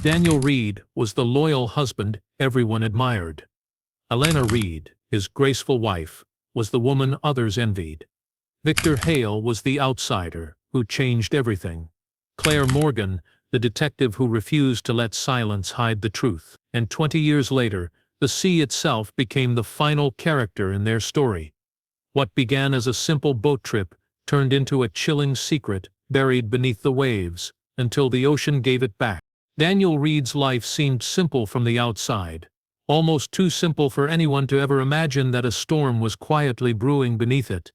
Daniel Reed was the loyal husband everyone admired. Elena Reed, his graceful wife, was the woman others envied. Victor Hale was the outsider who changed everything. Claire Morgan, the detective who refused to let silence hide the truth. And 20 years later, the sea itself became the final character in their story. What began as a simple boat trip turned into a chilling secret buried beneath the waves, until the ocean gave it back. Daniel Reed's life seemed simple from the outside, almost too simple for anyone to ever imagine that a storm was quietly brewing beneath it.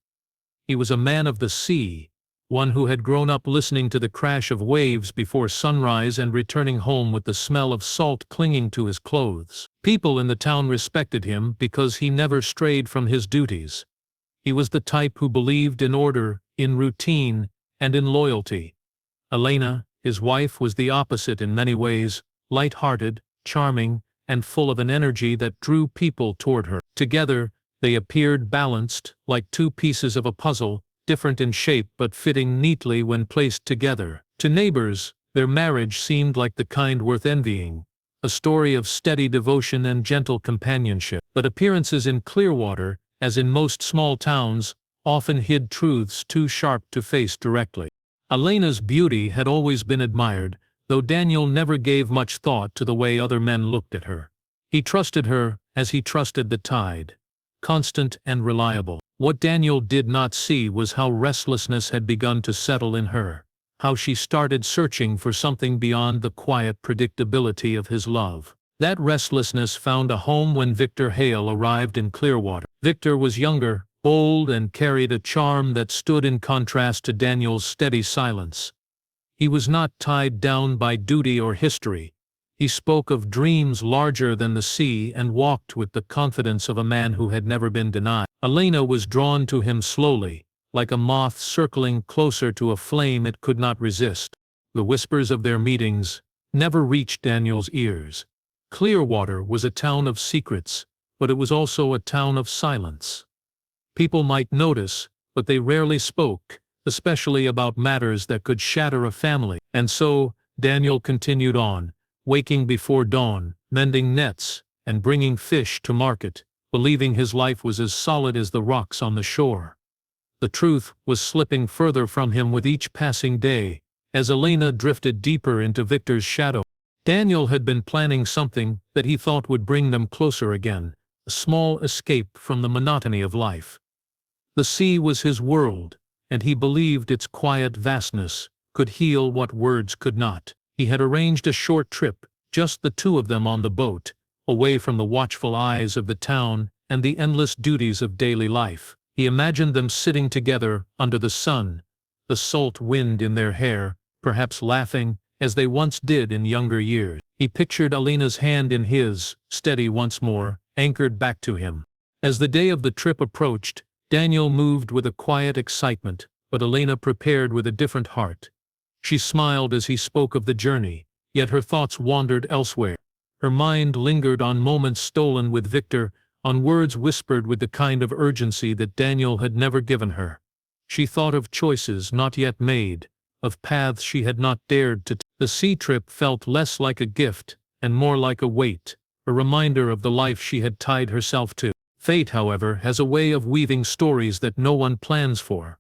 He was a man of the sea, one who had grown up listening to the crash of waves before sunrise and returning home with the smell of salt clinging to his clothes. People in the town respected him because he never strayed from his duties. He was the type who believed in order, in routine, and in loyalty. Elena, his wife, was the opposite in many ways, light-hearted, charming, and full of an energy that drew people toward her. Together, they appeared balanced, like two pieces of a puzzle, different in shape but fitting neatly when placed together. To neighbors, their marriage seemed like the kind worth envying, a story of steady devotion and gentle companionship. But appearances in Clearwater, as in most small towns, often hid truths too sharp to face directly. Elena's beauty had always been admired, though Daniel never gave much thought to the way other men looked at her. He trusted her as he trusted the tide, constant and reliable. What Daniel did not see was how restlessness had begun to settle in her, how she started searching for something beyond the quiet predictability of his love. That restlessness found a home when Victor Hale arrived in Clearwater. Victor was younger, bold, and carried a charm that stood in contrast to Daniel's steady silence. He was not tied down by duty or history. He spoke of dreams larger than the sea and walked with the confidence of a man who had never been denied. Elena was drawn to him slowly, like a moth circling closer to a flame it could not resist. The whispers of their meetings never reached Daniel's ears. Clearwater was a town of secrets, but it was also a town of silence. People might notice, but they rarely spoke, especially about matters that could shatter a family. And so, Daniel continued on, waking before dawn, mending nets, and bringing fish to market, believing his life was as solid as the rocks on the shore. The truth was slipping further from him with each passing day, as Elena drifted deeper into Victor's shadow. Daniel had been planning something that he thought would bring them closer again, a small escape from the monotony of life. The sea was his world, and he believed its quiet vastness could heal what words could not. He had arranged a short trip, just the two of them on the boat, away from the watchful eyes of the town and the endless duties of daily life. He imagined them sitting together under the sun, the salt wind in their hair, perhaps laughing, as they once did in younger years. He pictured Elena's hand in his, steady once more, anchored back to him. As the day of the trip approached, Daniel moved with a quiet excitement, but Elena prepared with a different heart. She smiled as he spoke of the journey, yet her thoughts wandered elsewhere. Her mind lingered on moments stolen with Victor, on words whispered with the kind of urgency that Daniel had never given her. She thought of choices not yet made, of paths she had not dared to take. The sea trip felt less like a gift, and more like a weight, a reminder of the life she had tied herself to. Fate, however, has a way of weaving stories that no one plans for.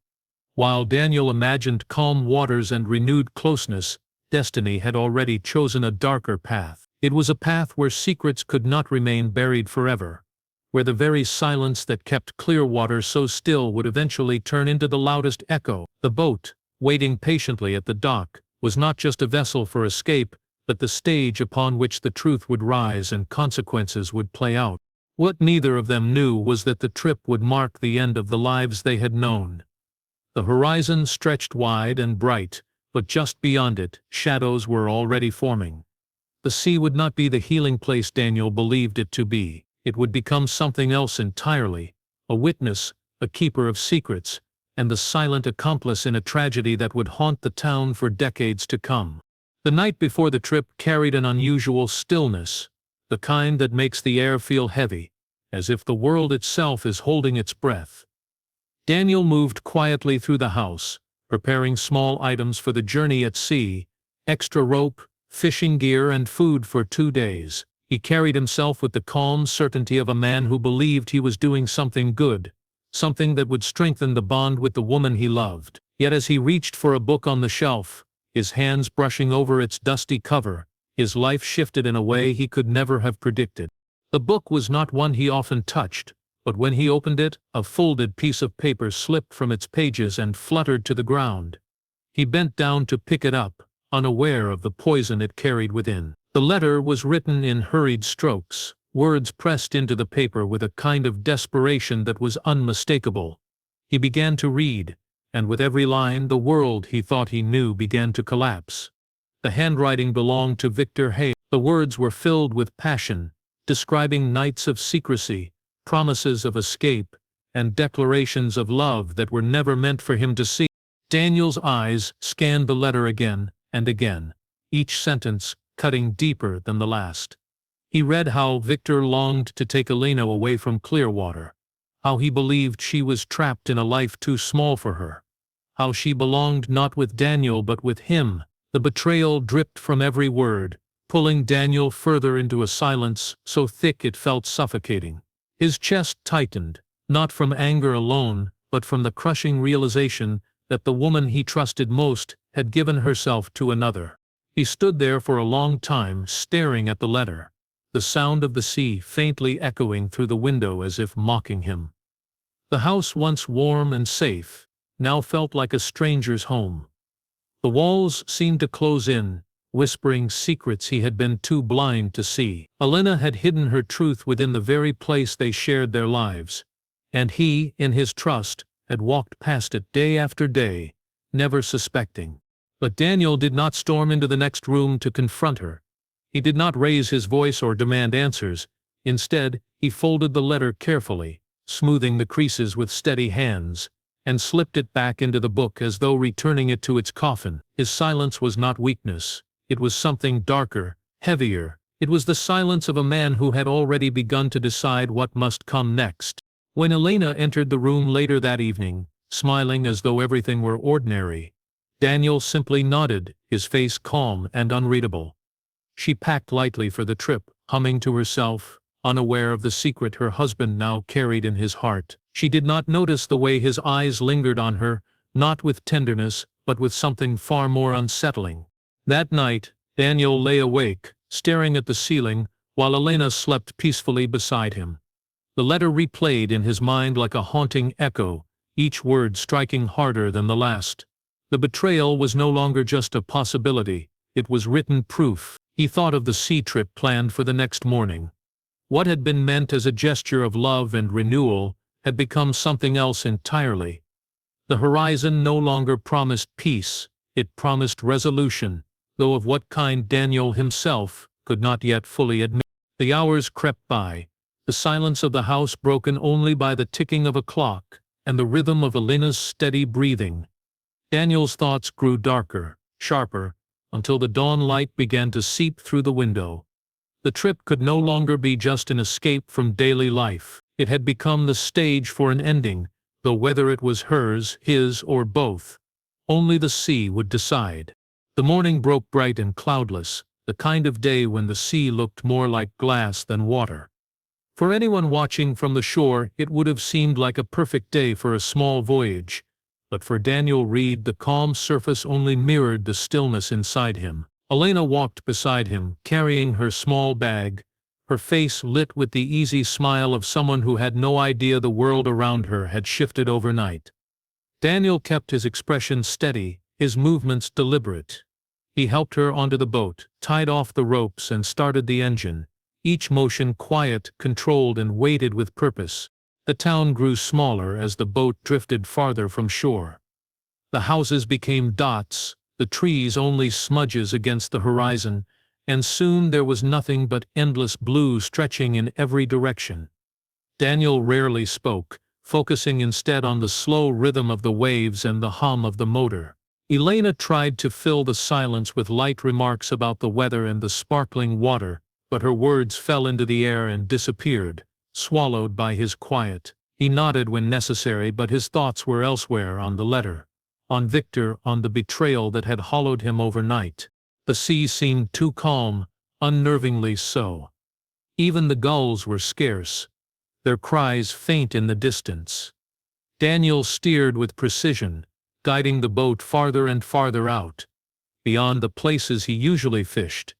While Daniel imagined calm waters and renewed closeness, destiny had already chosen a darker path. It was a path where secrets could not remain buried forever, where the very silence that kept Clearwater so still would eventually turn into the loudest echo. The boat, waiting patiently at the dock, was not just a vessel for escape, but the stage upon which the truth would rise and consequences would play out. What neither of them knew was that the trip would mark the end of the lives they had known. The horizon stretched wide and bright, but just beyond it, shadows were already forming. The sea would not be the healing place Daniel believed it to be. It would become something else entirely, a witness, a keeper of secrets, and the silent accomplice in a tragedy that would haunt the town for decades to come. The night before the trip carried an unusual stillness, the kind that makes the air feel heavy, as if the world itself is holding its breath. Daniel moved quietly through the house, preparing small items for the journey at sea, extra rope, fishing gear and food for 2 days. He carried himself with the calm certainty of a man who believed he was doing something good, something that would strengthen the bond with the woman he loved. Yet as he reached for a book on the shelf, his hands brushing over its dusty cover, his life shifted in a way he could never have predicted. The book was not one he often touched, but when he opened it, a folded piece of paper slipped from its pages and fluttered to the ground. He bent down to pick it up, unaware of the poison it carried within. The letter was written in hurried strokes, words pressed into the paper with a kind of desperation that was unmistakable. He began to read, and with every line the world he thought he knew began to collapse. The handwriting belonged to Victor Hale. The words were filled with passion, describing nights of secrecy, promises of escape, and declarations of love that were never meant for him to see. Daniel's eyes scanned the letter again and again, each sentence cutting deeper than the last. He read how Victor longed to take Elena away from Clearwater, how he believed she was trapped in a life too small for her, how she belonged not with Daniel but with him. The betrayal dripped from every word, pulling Daniel further into a silence so thick it felt suffocating. His chest tightened, not from anger alone, but from the crushing realization that the woman he trusted most had given herself to another. He stood there for a long time, staring at the letter, the sound of the sea faintly echoing through the window as if mocking him. The house, once warm and safe, now felt like a stranger's home. The walls seemed to close in, whispering secrets he had been too blind to see. Elena had hidden her truth within the very place they shared their lives, and he, in his trust, had walked past it day after day, never suspecting. But Daniel did not storm into the next room to confront her. He did not raise his voice or demand answers. Instead, he folded the letter carefully, smoothing the creases with steady hands, and slipped it back into the book as though returning it to its coffin. His silence was not weakness. It was something darker, heavier. It was the silence of a man who had already begun to decide what must come next. When Elena entered the room later that evening, smiling as though everything were ordinary, Daniel simply nodded, his face calm and unreadable. She packed lightly for the trip, humming to herself, unaware of the secret her husband now carried in his heart. She did not notice the way his eyes lingered on her, not with tenderness, but with something far more unsettling. That night, Daniel lay awake, staring at the ceiling, while Elena slept peacefully beside him. The letter replayed in his mind like a haunting echo, each word striking harder than the last. The betrayal was no longer just a possibility, it was written proof. He thought of the sea trip planned for the next morning. What had been meant as a gesture of love and renewal had become something else entirely. The horizon no longer promised peace, it promised resolution, though of what kind Daniel himself could not yet fully admit. The hours crept by, the silence of the house broken only by the ticking of a clock and the rhythm of Elena's steady breathing. Daniel's thoughts grew darker, sharper, until the dawn light began to seep through the window. The trip could no longer be just an escape from daily life. It had become the stage for an ending, though whether it was hers, his, or both, only the sea would decide. The morning broke bright and cloudless, the kind of day when the sea looked more like glass than water. For anyone watching from the shore, it would have seemed like a perfect day for a small voyage, but for Daniel Reed the calm surface only mirrored the stillness inside him. Elena walked beside him, carrying her small bag, her face lit with the easy smile of someone who had no idea the world around her had shifted overnight. Daniel kept his expression steady, his movements deliberate. He helped her onto the boat, tied off the ropes and started the engine, each motion quiet, controlled and weighted with purpose. The town grew smaller as the boat drifted farther from shore. The houses became dots, the trees only smudges against the horizon, and soon there was nothing but endless blue stretching in every direction. Daniel rarely spoke, focusing instead on the slow rhythm of the waves and the hum of the motor. Elena tried to fill the silence with light remarks about the weather and the sparkling water, but her words fell into the air and disappeared, swallowed by his quiet. He nodded when necessary, but his thoughts were elsewhere, on the letter, on Victor, on the betrayal that had hollowed him overnight. The sea seemed too calm, unnervingly so. Even the gulls were scarce, their cries faint in the distance. Daniel steered with precision, guiding the boat farther and farther out, beyond the places he usually fished,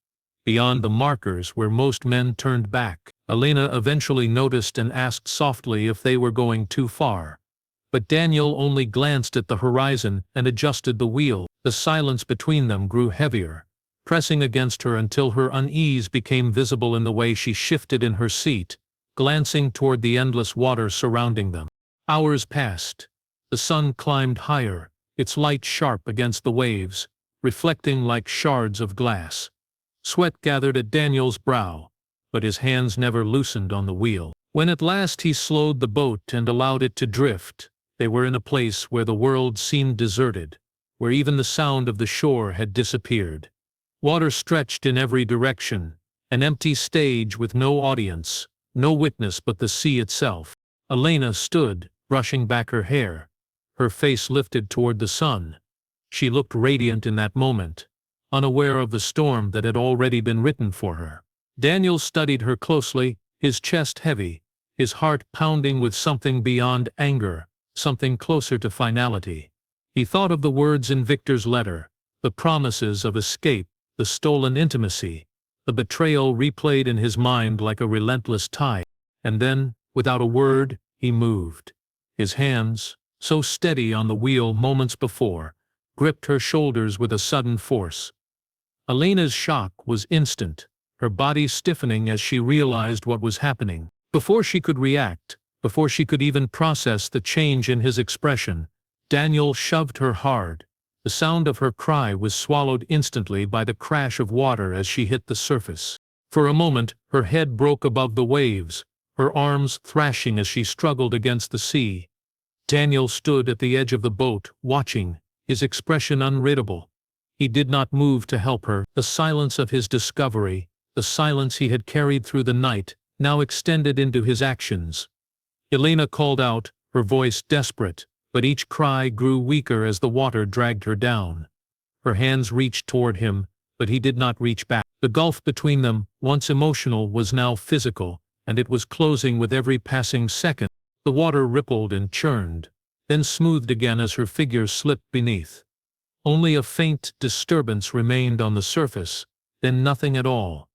beyond the markers where most men turned back. Elena eventually noticed and asked softly if they were going too far. But Daniel only glanced at the horizon and adjusted the wheel. The silence between them grew heavier, pressing against her until her unease became visible in the way she shifted in her seat, glancing toward the endless water surrounding them. Hours passed. The sun climbed higher, its light sharp against the waves, reflecting like shards of glass. Sweat gathered at Daniel's brow, but his hands never loosened on the wheel. When at last he slowed the boat and allowed it to drift, they were in a place where the world seemed deserted, where even the sound of the shore had disappeared. Water stretched in every direction, an empty stage with no audience, no witness but the sea itself. Elena stood, brushing back her hair, her face lifted toward the sun. She looked radiant in that moment, unaware of the storm that had already been written for her. Daniel studied her closely, his chest heavy, his heart pounding with something beyond anger, something closer to finality. He thought of the words in Victor's letter, the promises of escape, the stolen intimacy, the betrayal replayed in his mind like a relentless tide. And then, without a word, he moved. His hands, so steady on the wheel moments before, gripped her shoulders with a sudden force. Elena's shock was instant, her body stiffening as she realized what was happening. Before she could react, before she could even process the change in his expression, Daniel shoved her hard. The sound of her cry was swallowed instantly by the crash of water as she hit the surface. For a moment, her head broke above the waves, her arms thrashing as she struggled against the sea. Daniel stood at the edge of the boat, watching, his expression unreadable. He did not move to help her. The silence of his discovery, the silence he had carried through the night, now extended into his actions. Elena called out, her voice desperate, but each cry grew weaker as the water dragged her down. Her hands reached toward him, but he did not reach back. The gulf between them, once emotional, was now physical, and it was closing with every passing second. The water rippled and churned, then smoothed again as her figure slipped beneath. Only a faint disturbance remained on the surface, then nothing at all.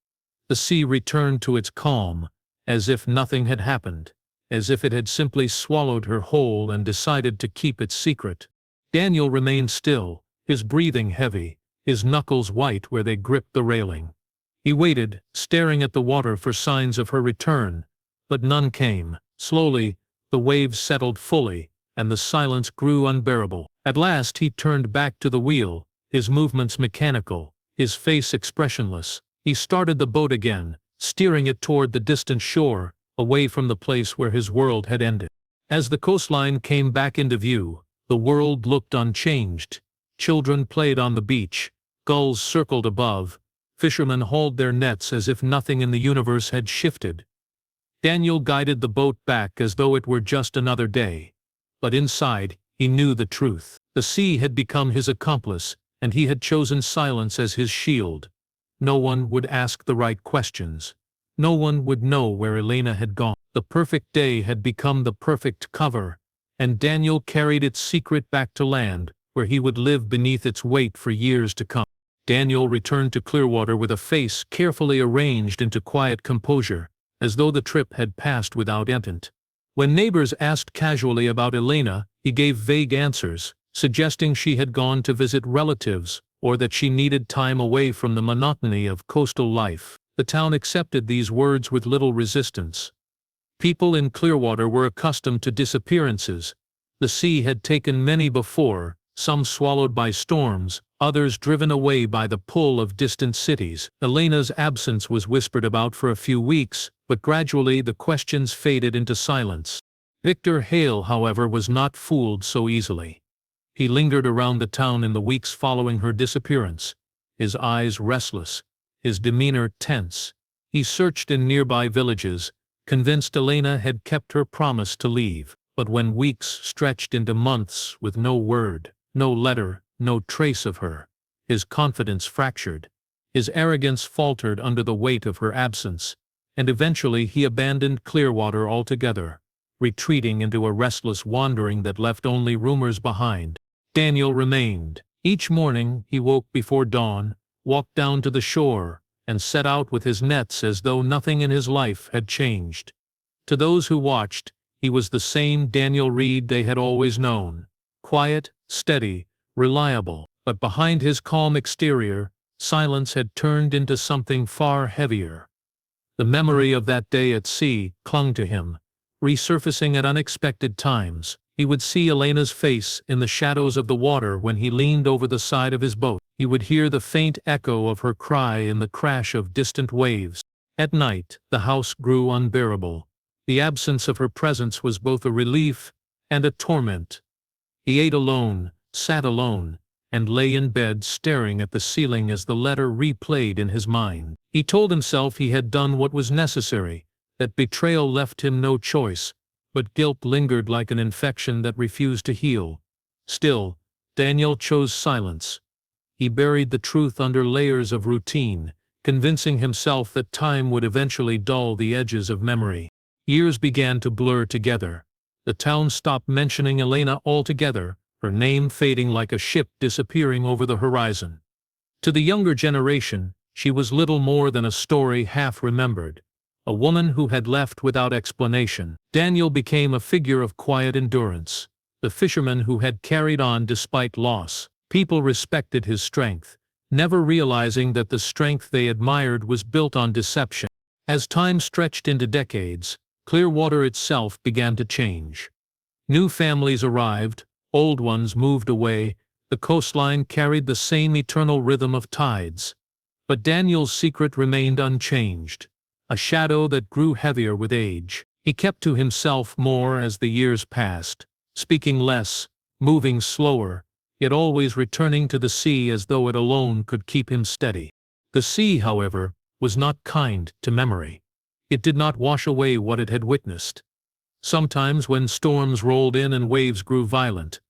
The sea returned to its calm, as if nothing had happened, as if it had simply swallowed her whole and decided to keep its secret. Daniel remained still, his breathing heavy, his knuckles white where they gripped the railing. He waited, staring at the water for signs of her return, but none came. Slowly, the waves settled fully, and the silence grew unbearable. At last he turned back to the wheel, his movements mechanical, his face expressionless. He started the boat again, steering it toward the distant shore, away from the place where his world had ended. As the coastline came back into view, the world looked unchanged. Children played on the beach, gulls circled above, fishermen hauled their nets as if nothing in the universe had shifted. Daniel guided the boat back as though it were just another day. But inside, he knew the truth. The sea had become his accomplice, and he had chosen silence as his shield. No one would ask the right questions. No one would know where Elena had gone. The perfect day had become the perfect cover, and Daniel carried its secret back to land, where he would live beneath its weight for years to come. Daniel returned to Clearwater with a face carefully arranged into quiet composure, as though the trip had passed without incident. When neighbors asked casually about Elena, he gave vague answers, suggesting she had gone to visit relatives, or that she needed time away from the monotony of coastal life. The town accepted these words with little resistance. People in Clearwater were accustomed to disappearances. The sea had taken many before, some swallowed by storms, others driven away by the pull of distant cities. Elena's absence was whispered about for a few weeks, but gradually the questions faded into silence. Victor Hale, however, was not fooled so easily. He lingered around the town in the weeks following her disappearance, his eyes restless, his demeanor tense. He searched in nearby villages, convinced Elena had kept her promise to leave. But when weeks stretched into months with no word, no letter, no trace of her, his confidence fractured. His arrogance faltered under the weight of her absence, and eventually he abandoned Clearwater altogether, retreating into a restless wandering that left only rumors behind. Daniel remained. Each morning he woke before dawn, walked down to the shore, and set out with his nets as though nothing in his life had changed. To those who watched, he was the same Daniel Reed they had always known, quiet, steady, reliable. But behind his calm exterior, silence had turned into something far heavier. The memory of that day at sea clung to him, resurfacing at unexpected times. He would see Elena's face in the shadows of the water when he leaned over the side of his boat. He would hear the faint echo of her cry in the crash of distant waves. At night, the house grew unbearable. The absence of her presence was both a relief and a torment. He ate alone, sat alone, and lay in bed staring at the ceiling as the letter replayed in his mind. He told himself he had done what was necessary, that betrayal left him no choice, but guilt lingered like an infection that refused to heal. Still, Daniel chose silence. He buried the truth under layers of routine, convincing himself that time would eventually dull the edges of memory. Years began to blur together. The town stopped mentioning Elena altogether, her name fading like a ship disappearing over the horizon. To the younger generation, she was little more than a story half remembered, a woman who had left without explanation. Daniel became a figure of quiet endurance, the fisherman who had carried on despite loss. People respected his strength, never realizing that the strength they admired was built on deception. As time stretched into decades, Clearwater itself began to change. New families arrived, old ones moved away, the coastline carried the same eternal rhythm of tides. But Daniel's secret remained unchanged, a shadow that grew heavier with age. He kept to himself more as the years passed, speaking less, moving slower, yet always returning to the sea as though it alone could keep him steady. The sea, however, was not kind to memory. It did not wash away what it had witnessed. Sometimes when storms rolled in and waves grew violent,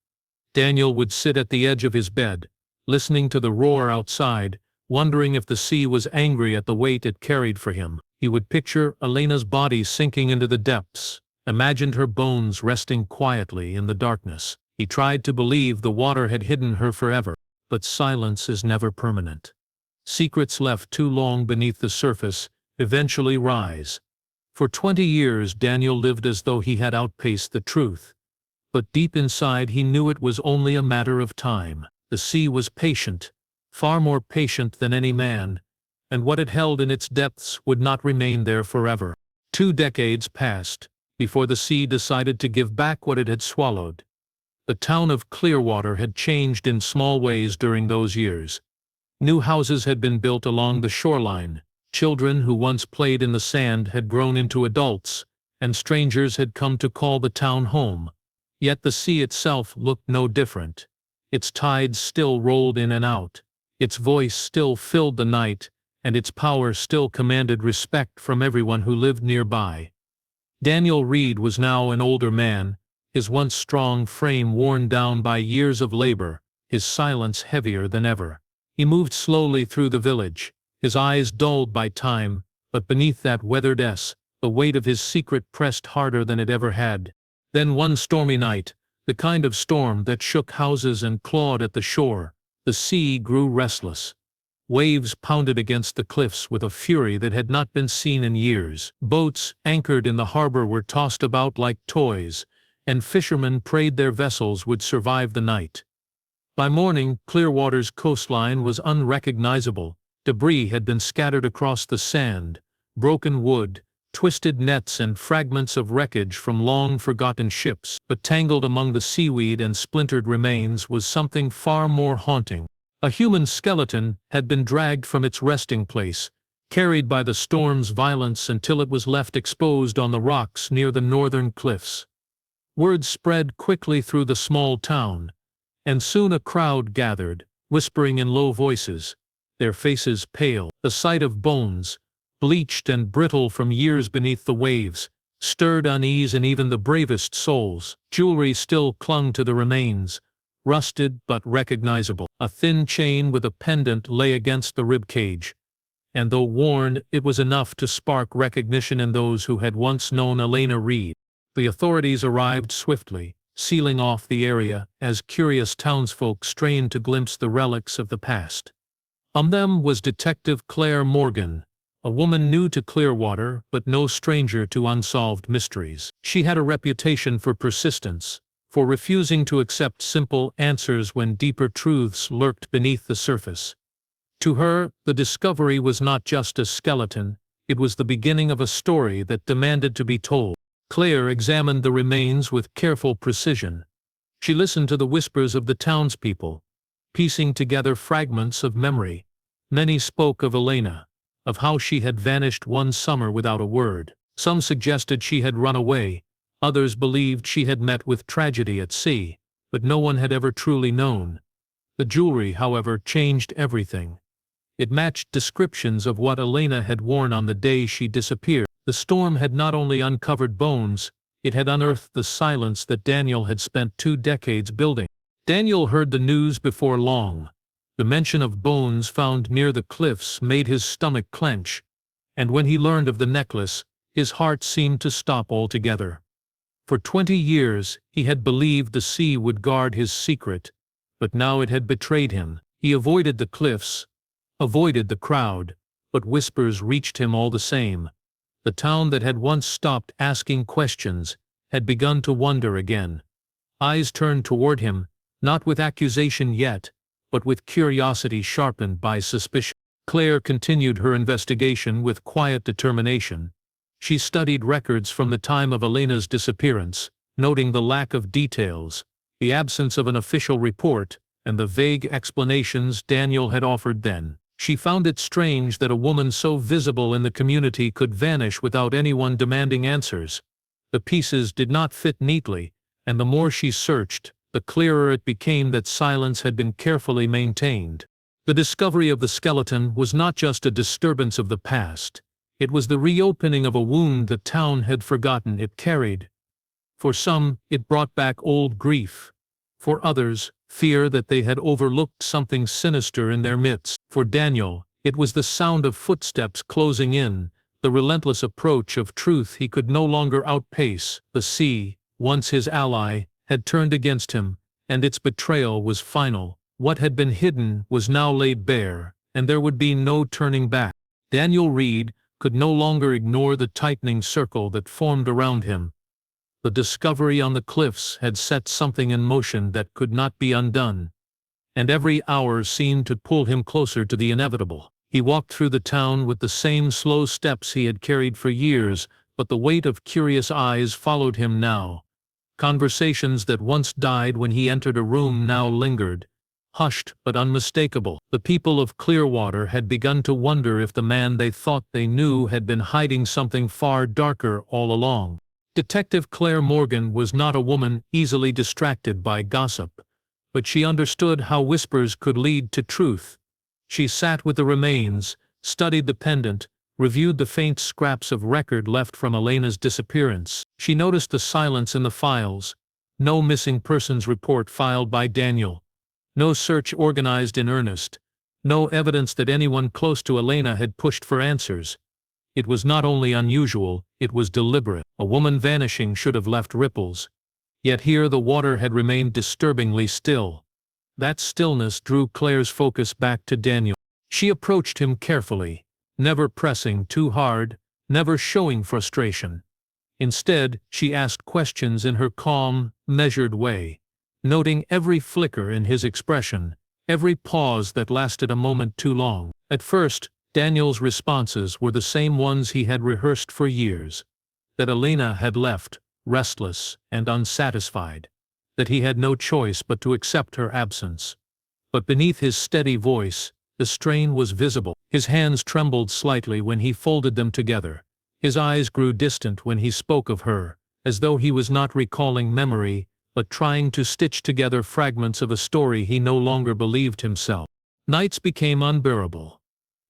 Daniel would sit at the edge of his bed, listening to the roar outside, wondering if the sea was angry at the weight it carried for him. He would picture Elena's body sinking into the depths, imagined her bones resting quietly in the darkness. He tried to believe the water had hidden her forever, but silence is never permanent. Secrets left too long beneath the surface eventually rise. For 20 years Daniel lived as though he had outpaced the truth. But deep inside he knew it was only a matter of time. The sea was patient, far more patient than any man, and what it held in its depths would not remain there forever. 2 decades passed before the sea decided to give back what it had swallowed. The town of Clearwater had changed in small ways during those years. New houses had been built along the shoreline. Children who once played in the sand had grown into adults, and strangers had come to call the town home. Yet the sea itself looked no different. Its tides still rolled in and out, its voice still filled the night, and its power still commanded respect from everyone who lived nearby. Daniel Reed was now an older man, his once strong frame worn down by years of labor, his silence heavier than ever. He moved slowly through the village, his eyes dulled by time, but beneath that weathered the weight of his secret pressed harder than it ever had. Then one stormy night, the kind of storm that shook houses and clawed at the shore, the sea grew restless. Waves pounded against the cliffs with a fury that had not been seen in years. Boats anchored in the harbor were tossed about like toys, and fishermen prayed their vessels would survive the night. By morning, Clearwater's coastline was unrecognizable. Debris had been scattered across the sand, broken wood, twisted nets and fragments of wreckage from long-forgotten ships. But tangled among the seaweed and splintered remains was something far more haunting. A human skeleton had been dragged from its resting place, carried by the storm's violence until it was left exposed on the rocks near the northern cliffs. Word spread quickly through the small town, and soon a crowd gathered, whispering in low voices, their faces pale. The sight of bones, bleached and brittle from years beneath the waves, stirred unease in even the bravest souls. Jewelry still clung to the remains, rusted but recognizable. A thin chain with a pendant lay against the rib cage, and though worn, it was enough to spark recognition in those who had once known Elena Reed. The authorities arrived swiftly, sealing off the area as curious townsfolk strained to glimpse the relics of the past. Among them was Detective Claire Morgan, a woman new to Clearwater but no stranger to unsolved mysteries. She had a reputation for persistence, for refusing to accept simple answers when deeper truths lurked beneath the surface. To her, the discovery was not just a skeleton, it was the beginning of a story that demanded to be told. Claire examined the remains with careful precision. She listened to the whispers of the townspeople, piecing together fragments of memory. Many spoke of Elena, of how she had vanished one summer without a word. Some suggested she had run away, others believed she had met with tragedy at sea, but no one had ever truly known. The jewelry, however, changed everything. It matched descriptions of what Elena had worn on the day she disappeared. The storm had not only uncovered bones, it had unearthed the silence that Daniel had spent 2 decades building. Daniel heard the news before long. The mention of bones found near the cliffs made his stomach clench, and when he learned of the necklace, his heart seemed to stop altogether. For 20 years, he had believed the sea would guard his secret, but now it had betrayed him. He avoided the cliffs, avoided the crowd, but whispers reached him all the same. The town that had once stopped asking questions had begun to wonder again. Eyes turned toward him, not with accusation yet, but with curiosity sharpened by suspicion. Claire continued her investigation with quiet determination. She studied records from the time of Elena's disappearance, noting the lack of details, the absence of an official report, and the vague explanations Daniel had offered then. She found it strange that a woman so visible in the community could vanish without anyone demanding answers. The pieces did not fit neatly, and the more she searched, the clearer it became that silence had been carefully maintained. The discovery of the skeleton was not just a disturbance of the past, it was the reopening of a wound the town had forgotten it carried. For some, it brought back old grief. For others, fear that they had overlooked something sinister in their midst. For Daniel, it was the sound of footsteps closing in, the relentless approach of truth he could no longer outpace. The sea, once his ally, had turned against him, and its betrayal was final. What had been hidden was now laid bare, and there would be no turning back. Daniel Reed could no longer ignore the tightening circle that formed around him. The discovery on the cliffs had set something in motion that could not be undone, and every hour seemed to pull him closer to the inevitable. He walked through the town with the same slow steps he had carried for years, but the weight of curious eyes followed him now. Conversations that once died when he entered a room now lingered, hushed but unmistakable. The people of Clearwater had begun to wonder if the man they thought they knew had been hiding something far darker all along. Detective Claire Morgan was not a woman easily distracted by gossip, but she understood how whispers could lead to truth. She sat with the remains, studied the pendant, reviewed the faint scraps of record left from Elena's disappearance. She noticed the silence in the files. No missing persons report filed by Daniel. No search organized in earnest. No evidence that anyone close to Elena had pushed for answers. It was not only unusual, it was deliberate. A woman vanishing should have left ripples. Yet here the water had remained disturbingly still. That stillness drew Claire's focus back to Daniel. She approached him carefully, never pressing too hard, never showing frustration. Instead, she asked questions in her calm, measured way, noting every flicker in his expression, every pause that lasted a moment too long. At first, Daniel's responses were the same ones he had rehearsed for years. That Elena had left, restless and unsatisfied. That he had no choice but to accept her absence. But beneath his steady voice, the strain was visible. His hands trembled slightly when he folded them together. His eyes grew distant when he spoke of her, as though he was not recalling memory, but trying to stitch together fragments of a story he no longer believed himself. Nights became unbearable.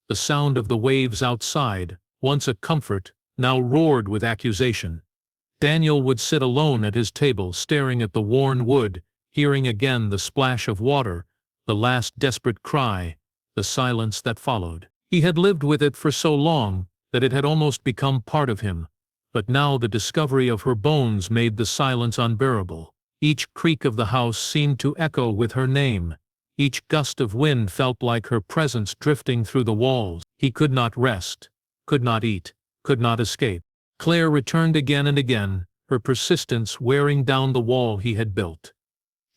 The sound of the waves outside, once a comfort, now roared with accusation. Daniel would sit alone at his table staring at the worn wood, hearing again the splash of water, the last desperate cry, the silence that followed. He had lived with it for so long that it had almost become part of him, but now the discovery of her bones made the silence unbearable. Each creak of the house seemed to echo with her name. Each gust of wind felt like her presence drifting through the walls. He could not rest, could not eat, could not escape. Claire returned again and again, her persistence wearing down the wall he had built.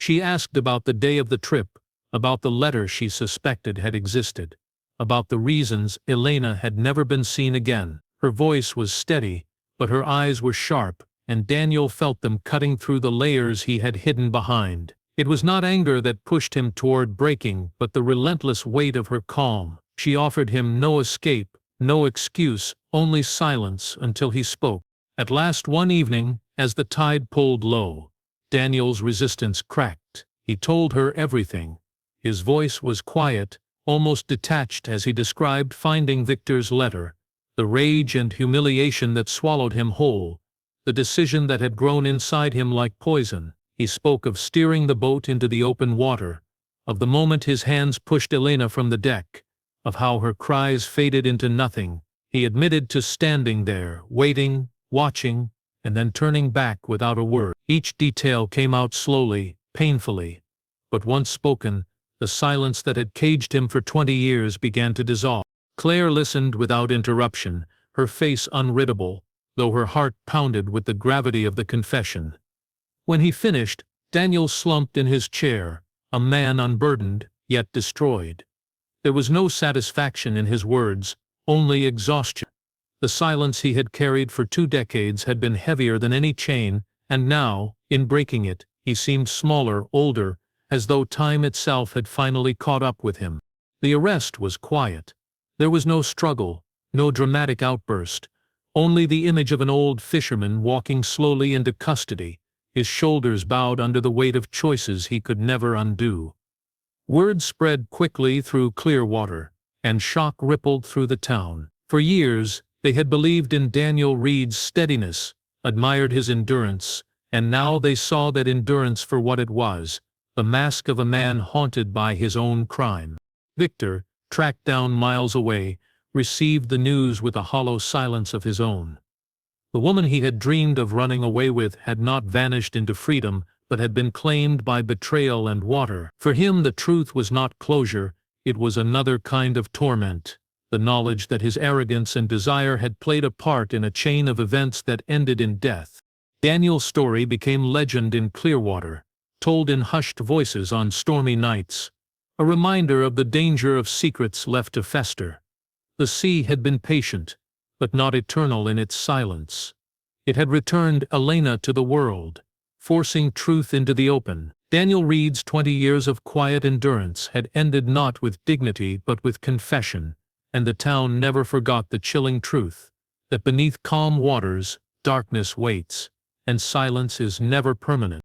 She asked about the day of the trip, about the letter she suspected had existed, about the reasons Elena had never been seen again. Her voice was steady, but her eyes were sharp, and Daniel felt them cutting through the layers he had hidden behind. It was not anger that pushed him toward breaking, but the relentless weight of her calm. She offered him no escape, no excuse, only silence until he spoke. At last one evening, as the tide pulled low, Daniel's resistance cracked. He told her everything. His voice was quiet, almost detached as he described finding Victor's letter, the rage and humiliation that swallowed him whole, the decision that had grown inside him like poison. He spoke of steering the boat into the open water, of the moment his hands pushed Elena from the deck, of how her cries faded into nothing. He admitted to standing there, waiting, watching, and then turning back without a word. Each detail came out slowly, painfully, but once spoken, the silence that had caged him for 20 years began to dissolve. Claire listened without interruption, her face unreadable, though her heart pounded with the gravity of the confession. When he finished, Daniel slumped in his chair, a man unburdened, yet destroyed. There was no satisfaction in his words, only exhaustion. The silence he had carried for 2 decades had been heavier than any chain, and now, in breaking it, he seemed smaller, older, as though time itself had finally caught up with him. The arrest was quiet. There was no struggle, no dramatic outburst, only the image of an old fisherman walking slowly into custody, his shoulders bowed under the weight of choices he could never undo. Word spread quickly through Clearwater, and shock rippled through the town. For years, they had believed in Daniel Reed's steadiness, admired his endurance, and now they saw that endurance for what it was, the mask of a man haunted by his own crime. Victor, tracked down miles away, received the news with a hollow silence of his own. The woman he had dreamed of running away with had not vanished into freedom, but had been claimed by betrayal and water. For him the truth was not closure, it was another kind of torment, the knowledge that his arrogance and desire had played a part in a chain of events that ended in death. Daniel's story became legend in Clearwater, told in hushed voices on stormy nights, a reminder of the danger of secrets left to fester. The sea had been patient, but not eternal in its silence. It had returned Elena to the world, forcing truth into the open. Daniel Reed's 20 years of quiet endurance had ended not with dignity but with confession, and the town never forgot the chilling truth, that beneath calm waters, darkness waits, and silence is never permanent.